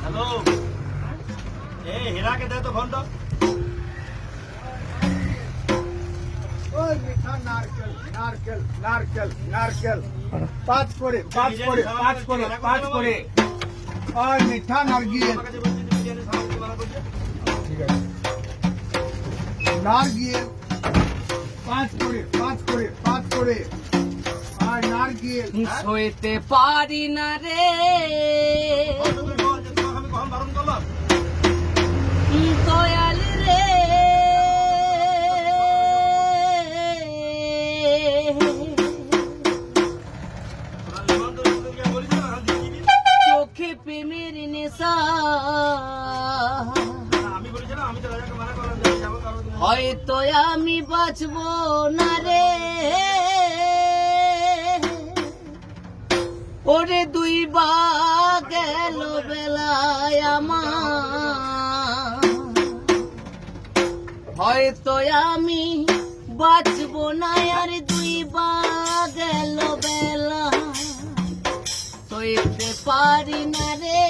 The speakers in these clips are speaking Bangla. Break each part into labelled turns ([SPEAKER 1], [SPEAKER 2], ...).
[SPEAKER 1] হ্যালো, এই হীরাকে দে তো ফোনটা।
[SPEAKER 2] ওই মিঠা নারকেল নারকেল নারকেল নারকেল পাঁচ করে পাঁচ করে পাঁচ করে পাঁচ করে ওই মিঠা নারকেল ঠিক আছে নারকেল পাঁচ করে পাঁচ করে পাঁচ করে আর নারকেল
[SPEAKER 3] সইতে পারি না রে
[SPEAKER 1] আমি কখন বারণ করলাম?
[SPEAKER 3] দয়াল রে চোখে প্রেমের নেশা
[SPEAKER 1] আমি বলেছিলাম, আমি তো রাজাকে মানা করলাম যে যাবো, কারণ
[SPEAKER 3] হয়তো আমি বাঁচবো না রে ওরে দুই বা গেল বেলায় আমার হয়তো আমি বাঁচবো না আর দুই বা গেল বেলা সইতে পারি না রে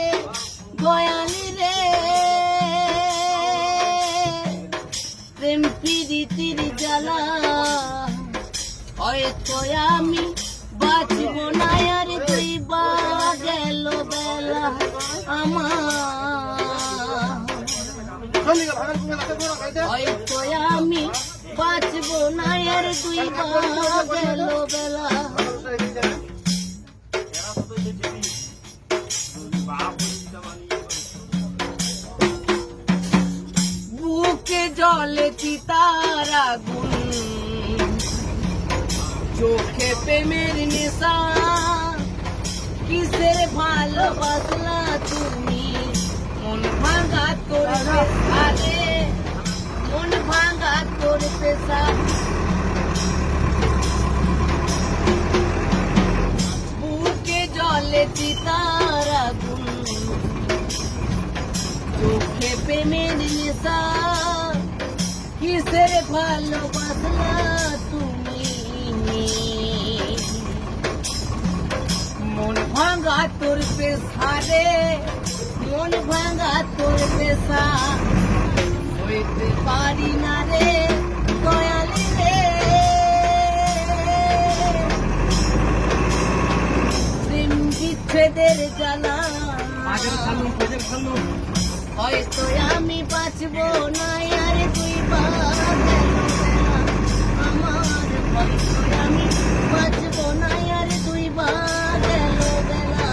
[SPEAKER 3] দয়ালি রে প্রেম প্রীতির জ্বালা হয়তো আমি বাঁচবো না আর দুই বা গেল বেলা আমার হয়তো আমি বাঁচবো না আর দুই বা গেল বেলা বুকে জলে চিতার আগুন চোখে প্রেমের নেশা কিসের ভালোবাসলা তুমি মন ভাঙা তোর পেশারে মন ভাঙা তোর পেশা বুকে জলে চিতার আগুন চোখে প্রেমের নেশা কিসের ভালোবাসলা তুমি মন ভাঙা তোর পেশারে মন ভাঙা তোর পেশা হইতে পারি না রে দয়ালি রে প্রেম বিচ্ছেদের জ্বালা হয়তো আমি বাঁচবো না আর তুই আমার হয়তো আমি বাঁচবো না আর তুই বা গেল বেলা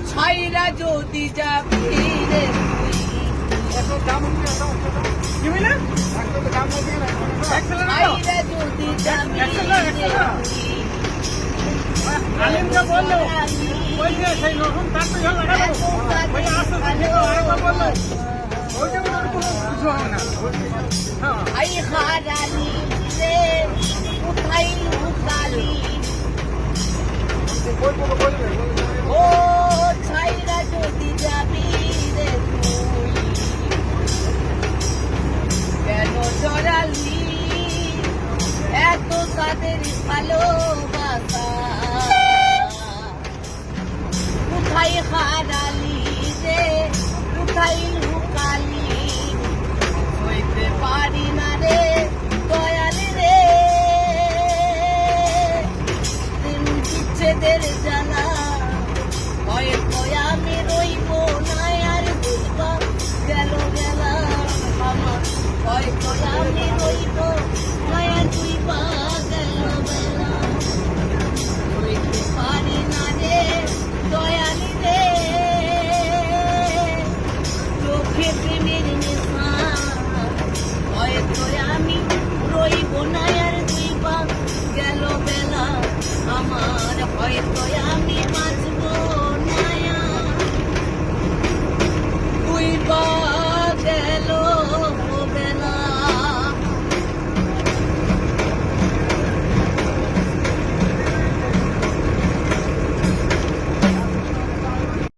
[SPEAKER 3] ছাইরা যদি যাবি রে ছাইরা যদি যাবি
[SPEAKER 2] আলিমকে বললো ওই যে সেই রকম তার তো ইয়া লাগাবো ওই আসতে থেকে তো আরেকবার বললো ওইটা কোনো কিছু হবে না হ্যাঁ
[SPEAKER 3] আই খারালি রে উঠাই উঠালি ও ছাইরা যদি যাবি রে তুই কেন জড়ালি এত তাদের ভালোবাসা উঠাই হারালি রে উঠাই লুকালি হইতে পারি না রে দয়ালি রে দিন বিচ্ছেদের জ্বালা হয়তো আমি রইব না আর বুঝবা গেল গেলা আমার হয়তো আমি রইব না আর বুঝবা গেল বেলা হইতে পারি না রে দয়ালি রে চোখে প্রেমের নেশা হয়তো আমি রইব না আর দুই বা গেল বেলা আমার হয়তো আমি